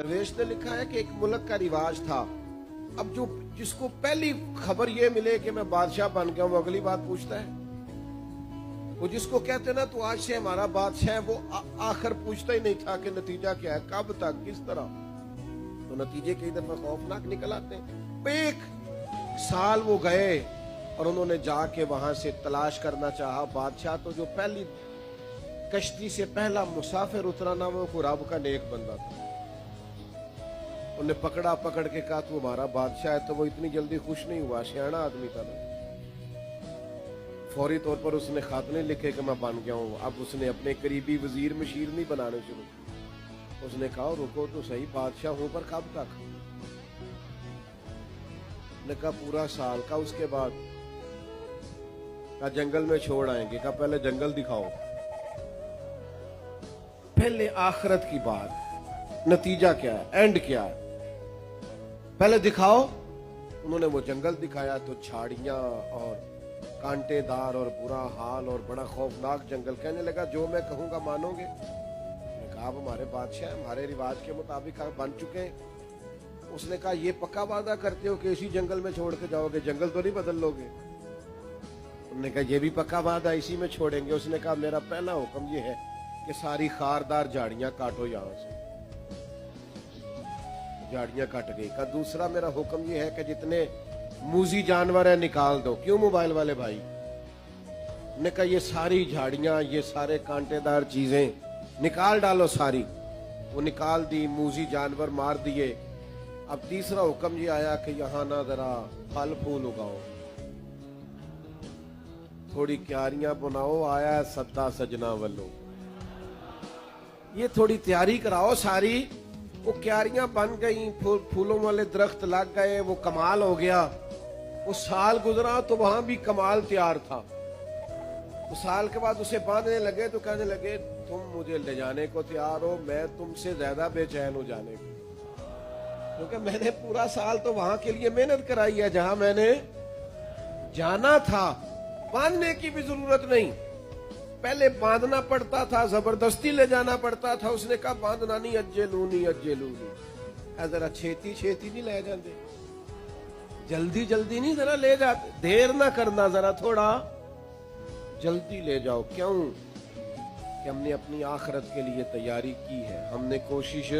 दरवेश ने लिखा है कि एक मुल्क का रिवाज था, अब जो जिसको पहली खबर ये मिले कि मैं बादशाह बन गया हूं, अगली बात पूछता है। वो जिसको कहते ना तो आज से हमारा बादशाह है, वो आखिर पूछता ही नहीं था कि नतीजा क्या है, कब तक, किस तरह। तो नतीजे कई दफा खौफनाक निकल आते हैं। एक साल वो गए और उन्होंने जाके वहां से तलाश करना चाहा बादशाह। तो जो पहली कश्ती से पहला मुसाफिर उतरा ना, वो रब का नेक बंदा था। उन्हें पकड़ा, पकड़ के कहा तू हमारा बादशाह है। तो वो इतनी जल्दी खुश नहीं हुआ, सियाना आदमी था ना। फौरी तौर पर उसने खात नहीं लिखे कि मैं बन गया हूं। अब उसने अपने करीबी वजीर मशीर नहीं बनाने शुरू किए। उसने कहा रुको तो सही, बादशाह हूं पर कब तक? ने कहा पूरा साल का। उसके बाद कहा जंगल में छोड़ आएंगे। कहा पहले जंगल दिखाओ, पहले आखिरत की बात, नतीजा क्या है, एंड क्या है, पहले दिखाओ। उन्होंने वो जंगल दिखाया तो झाड़ियां और कांटेदार और बुरा हाल और बड़ा खौफनाक जंगल। कहने लगा जो मैं कहूंगा मानोगे? मैंने कहा आप हमारे बादशाह, हमारे रिवाज के मुताबिक आप बन चुके हैं। उसने कहा ये पक्का वादा करते हो कि इसी जंगल में छोड़ के जाओगे, जंगल तो नहीं बदल लोगे? उन्होंने कहा ये भी पक्का वादा, इसी में छोड़ेंगे। उसने कहा मेरा पहला हुक्म ये है कि सारी खारदार झाड़ियां काटो यहां से। झाड़ियां कट गई। का दूसरा मेरा हुक्म ये है कि जितने मूजी जानवर है निकाल दो। क्यों मोबाइल वाले भाई? ने कहा ये सारी झाड़ियां, ये सारे कांटेदार चीजें निकाल डालो सारी। वो निकाल दी, मूजी जानवर मार दिए। अब तीसरा हुक्म ये आया कि यहां ना जरा फल फूल उगाओ, थोड़ी क्यारियां बनाओ, आया सद्दा सजना वल्लो, ये थोड़ी तैयारी कराओ सारी। वो क्यारियां बन गई, फूलों वाले दरख्त लग गए, वो कमाल हो गया। वो साल गुजरा तो वहां भी कमाल तैयार था। तो साल के बाद उसे बांधने लगे तो कहने लगे तुम मुझे ले जाने को तैयार हो, मैं तुमसे ज्यादा बेचैन हो जाने को, क्योंकि मैंने पूरा साल तो वहां के लिए मेहनत कराई है जहां मैंने जाना था। बांधने की भी जरूरत नहीं, पहले बांधना पड़ता था, जबरदस्ती ले जाना पड़ता था। उसने कहा बांधना नहीं, अज्जे लूनी जरा छेती छेती नहीं ले जाते, जल्दी जल्दी नहीं, जरा ले जाते, देर ना करना, जरा थोड़ा जल्दी ले जाओ। क्यों? कि हमने अपनी आखिरत के लिए तैयारी की है, हमने कोशिश